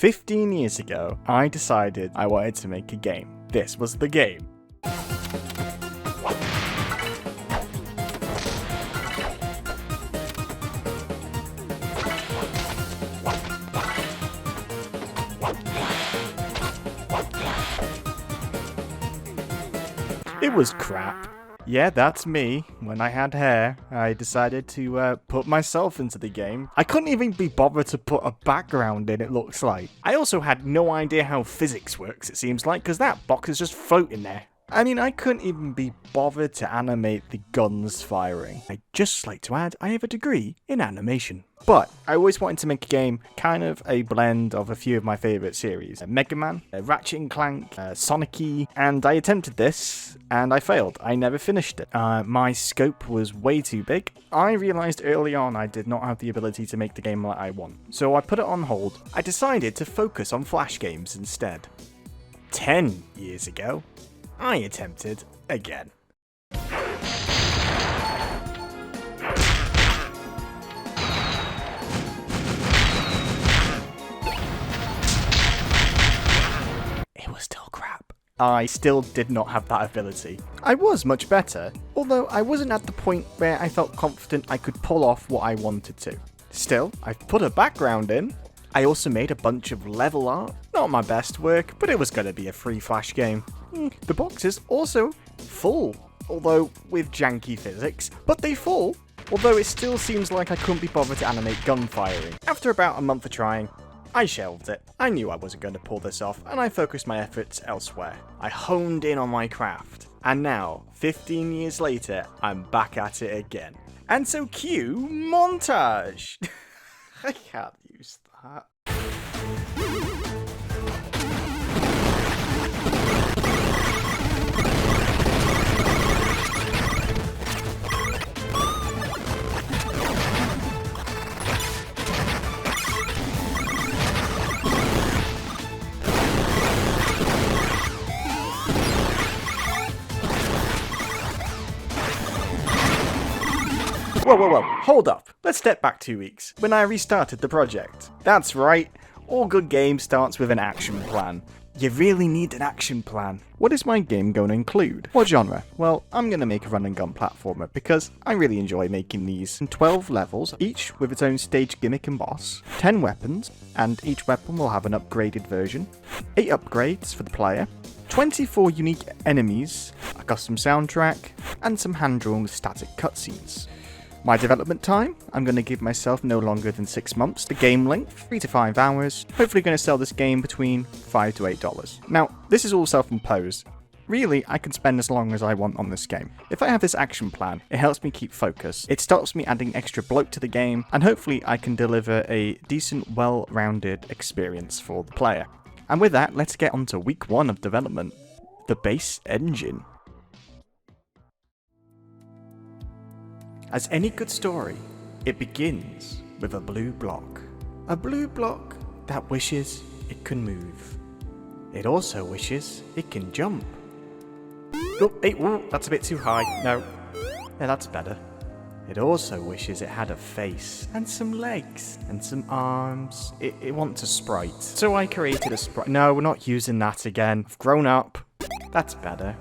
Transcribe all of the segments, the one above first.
15 years ago, I decided I wanted to make a game. This was the game. It was crap. Yeah, that's me. When I had hair, I decided to put myself into the game. I couldn't even be bothered to put a background in, it looks like. I also had no idea how physics works, it seems like, because that box is just floating there. I mean, I couldn't even be bothered to animate the guns firing. I'd just like to add, I have a degree in animation. But I always wanted to make a game kind of a blend of a few of my favourite series. Mega Man, Ratchet & Clank, Sonic-y, and I attempted this, and I failed. I never finished it. My scope was way too big. I realised early on I did not have the ability to make the game that I want. So I put it on hold. I decided to focus on Flash games instead. 10 years ago, I attempted again. It was still crap. I still did not have that ability. I was much better, although I wasn't at the point where I felt confident I could pull off what I wanted to. Still, I've put a background in. I also made a bunch of level art. Not my best work, but it was going to be a free Flash game. The box is also full, although with janky physics, but they full, although it still seems like I couldn't be bothered to animate gun firing. After about a month of trying, I shelved it. I knew I wasn't going to pull this off, and I focused my efforts elsewhere. I honed in on my craft, and now, 15 years later, I'm back at it again. And so cue montage! I can't use that. Whoa, hold up. Let's step back 2 weeks, when I restarted the project. That's right, all good game starts with an action plan. You really need an action plan. What is my game going to include? What genre? Well, I'm going to make a run and gun platformer because I really enjoy making these. 12 levels, each with its own stage gimmick and boss, 10 weapons, and each weapon will have an upgraded version, 8 upgrades for the player, 24 unique enemies, a custom soundtrack, and some hand-drawn static cutscenes. My development time, I'm going to give myself no longer than 6 months. The game length, 3 to 5 hours. Hopefully going to sell this game between $5 to $8. Now, this is all self-imposed. Really, I can spend as long as I want on this game. If I have this action plan, it helps me keep focus. It stops me adding extra bloat to the game, and hopefully I can deliver a decent, well-rounded experience for the player. And with that, let's get on to week 1 of development. The base engine. As any good story, it begins with a blue block. A blue block that wishes it can move. It also wishes it can jump. Oh, hey, whoa, that's a bit too high. No. Yeah, that's better. It also wishes it had a face, and some legs, and some arms. It wants a sprite. So I created a sprite. No, we're not using that again. I've grown up. That's better.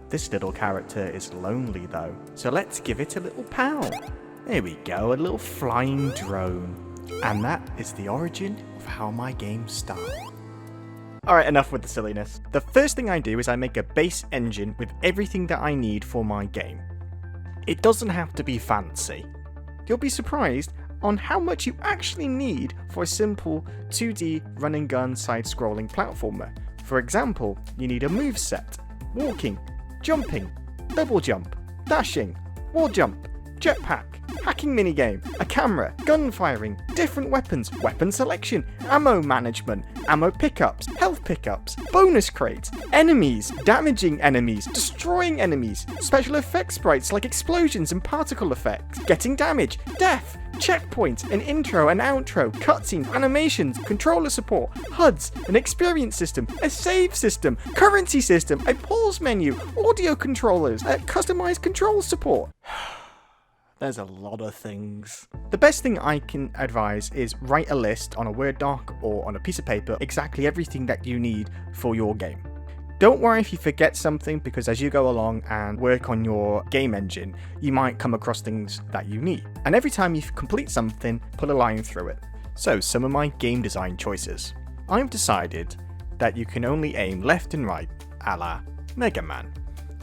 This little character is lonely though, so let's give it a little pal. There we go, a little flying drone. And that is the origin of how my games start. Alright, enough with the silliness. The first thing I do is I make a base engine with everything that I need for my game. It doesn't have to be fancy. You'll be surprised on how much you actually need for a simple 2D run and gun side-scrolling platformer. For example, you need a moveset, walking, jumping, double jump, dashing, wall jump, jetpack, hacking minigame, a camera, gun firing, different weapons, weapon selection, ammo management, ammo pickups, health pickups, bonus crates, enemies, damaging enemies, destroying enemies, special effects sprites like explosions and particle effects, getting damage, death, checkpoints, an intro and outro, cutscenes, animations, controller support, HUDs, an experience system, a save system, currency system, a pause menu, audio controllers, customized control support. There's a lot of things. The best thing I can advise is write a list on a Word doc or on a piece of paper, exactly everything that you need for your game. Don't worry if you forget something, because as you go along and work on your game engine, you might come across things that you need. And every time you complete something, put a line through it. So, some of my game design choices. I've decided that you can only aim left and right, a la Mega Man.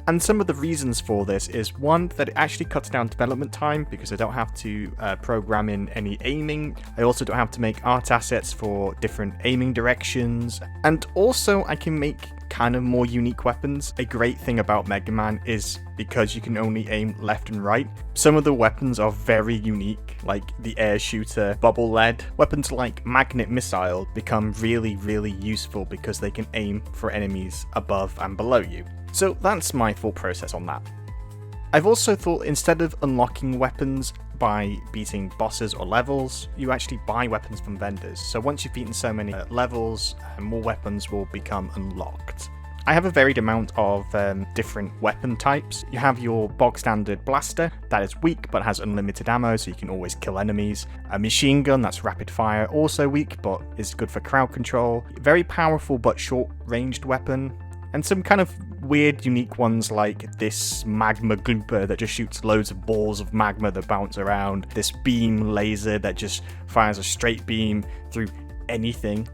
And some of the reasons for this is, one, that it actually cuts down development time because I don't have to program in any aiming. I also don't have to make art assets for different aiming directions. And also I can make kind of more unique weapons. A great thing about Mega Man is because you can only aim left and right, some of the weapons are very unique, like the air shooter, bubble lead. Weapons like magnet missile become really, really useful because they can aim for enemies above and below you. So that's my thought process on that. I've also thought, instead of unlocking weapons by beating bosses or levels, you actually buy weapons from vendors. So once you've beaten so many levels, more weapons will become unlocked. I have a varied amount of different weapon types. You have your bog standard blaster that is weak but has unlimited ammo, so you can always kill enemies. A machine gun that's rapid fire, also weak but is good for crowd control. Very powerful but short ranged weapon. And some kind of weird, unique ones like this magma glooper that just shoots loads of balls of magma that bounce around. This beam laser that just fires a straight beam through anything.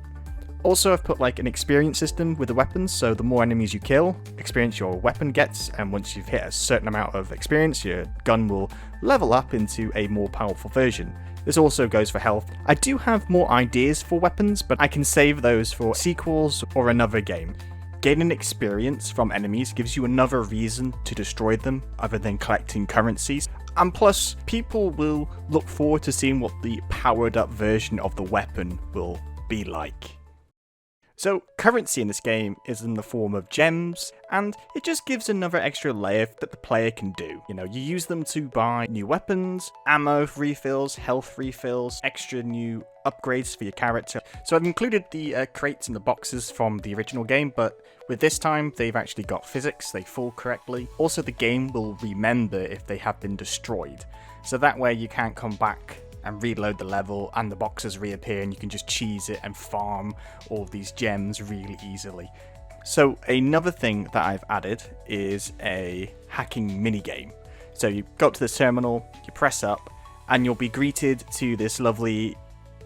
Also, I've put like an experience system with the weapons, so the more enemies you kill, experience your weapon gets, and once you've hit a certain amount of experience, your gun will level up into a more powerful version. This also goes for health. I do have more ideas for weapons, but I can save those for sequels or another game. Gaining experience from enemies gives you another reason to destroy them other than collecting currencies. And plus, people will look forward to seeing what the powered up version of the weapon will be like. So currency in this game is in the form of gems, and it just gives another extra layer that the player can do. You know, you use them to buy new weapons, ammo refills, health refills, extra new upgrades for your character. So I've included the crates and the boxes from the original game, but with this time they've actually got physics, they fall correctly. Also, the game will remember if they have been destroyed, so that way you can't come back and reload the level and the boxes reappear and you can just cheese it and farm all these gems really easily. So another thing that I've added is a hacking minigame. So you go up to this terminal, you press up, and you'll be greeted to this lovely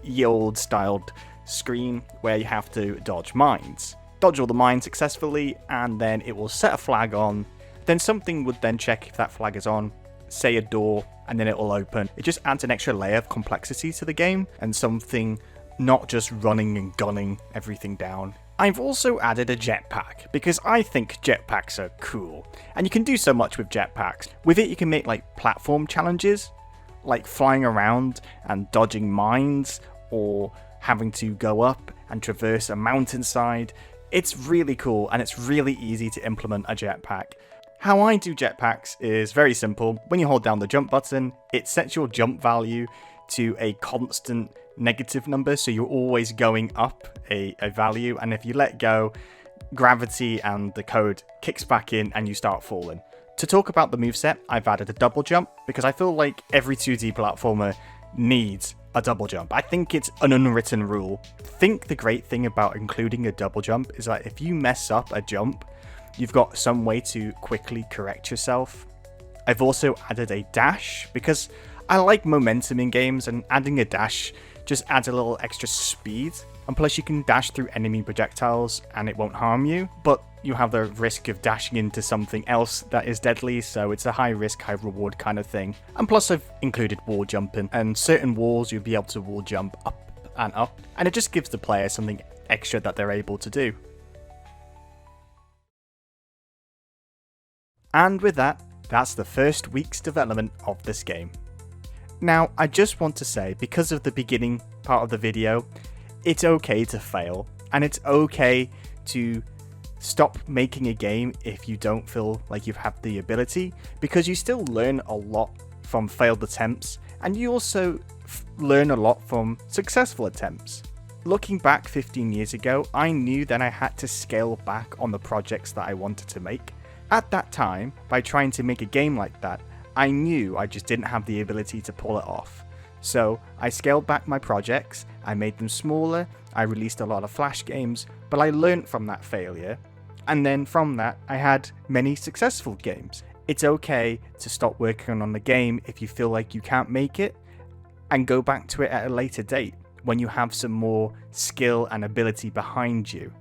ye old styled screen where you have to dodge mines. Dodge all the mines successfully, and then it will set a flag on. Then something would then check if that flag is on, say a door, and then it will open. It just adds an extra layer of complexity to the game, and something not just running and gunning everything down. I've also added a jetpack, because I think jetpacks are cool, and you can do so much with jetpacks. With it you can make like platform challenges, like flying around and dodging mines, or having to go up and traverse a mountainside. It's really cool, and it's really easy to implement a jetpack. How I do jetpacks is very simple. When you hold down the jump button, it sets your jump value to a constant negative number, so you're always going up a value, and if you let go, gravity and the code kicks back in and you start falling. To talk about the moveset, I've added a double jump, because I feel like every 2D platformer needs a double jump. I think it's an unwritten rule. I think the great thing about including a double jump is that if you mess up a jump, you've got some way to quickly correct yourself. I've also added a dash, because I like momentum in games, and adding a dash just adds a little extra speed. And plus you can dash through enemy projectiles and it won't harm you, but you have the risk of dashing into something else that is deadly, so it's a high risk, high reward kind of thing. And plus I've included wall jumping, and certain walls you'll be able to wall jump up and up, and it just gives the player something extra that they're able to do. And with that, that's the first week's development of this game. Now, I just want to say, because of the beginning part of the video, it's okay to fail, and it's okay to stop making a game if you don't feel like you have the ability, because you still learn a lot from failed attempts, and you also learn a lot from successful attempts. Looking back 15 years ago, I knew that I had to scale back on the projects that I wanted to make. At that time, by trying to make a game like that, I knew I just didn't have the ability to pull it off. So I scaled back my projects, I made them smaller, I released a lot of Flash games, but I learnt from that failure, and then from that I had many successful games. It's okay to stop working on the game if you feel like you can't make it, and go back to it at a later date when you have some more skill and ability behind you.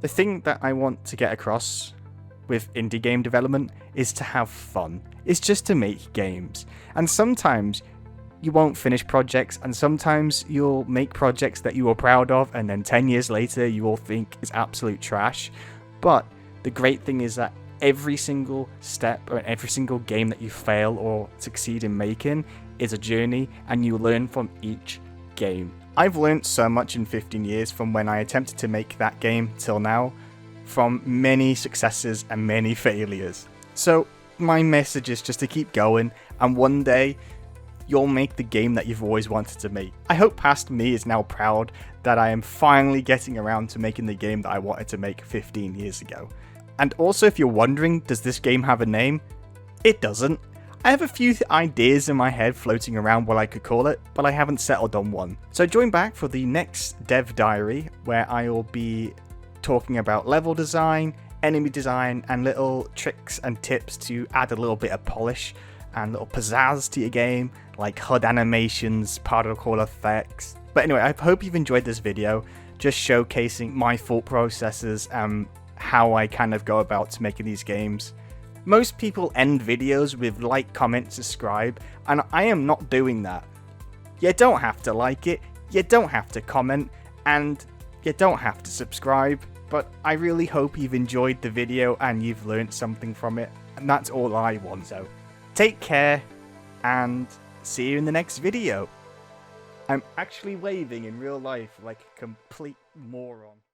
The thing that I want to get across with indie game development is to have fun. It's just to make games. And sometimes you won't finish projects, and sometimes you'll make projects that you are proud of, and then 10 years later you will think is absolute trash. But the great thing is that every single step or every single game that you fail or succeed in making is a journey, and you learn from each game. I've learned so much in 15 years from when I attempted to make that game till now, from many successes and many failures. So my message is just to keep going, and one day you'll make the game that you've always wanted to make. I hope past me is now proud that I am finally getting around to making the game that I wanted to make 15 years ago. And also, if you're wondering, does this game have a name? It doesn't. I have a few ideas in my head floating around what I could call it, but I haven't settled on one. So join back for the next dev diary, where I will be talking about level design, enemy design, and little tricks and tips to add a little bit of polish and little pizzazz to your game, like HUD animations, particle effects. But anyway, I hope you've enjoyed this video, just showcasing my thought processes and how I kind of go about making these games. Most people end videos with like, comment, subscribe, and I am not doing that. You don't have to like it, you don't have to comment, and you don't have to subscribe, but I really hope you've enjoyed the video and you've learned something from it, and that's all I want. So take care, and see you in the next video. I'm actually waving in real life like a complete moron.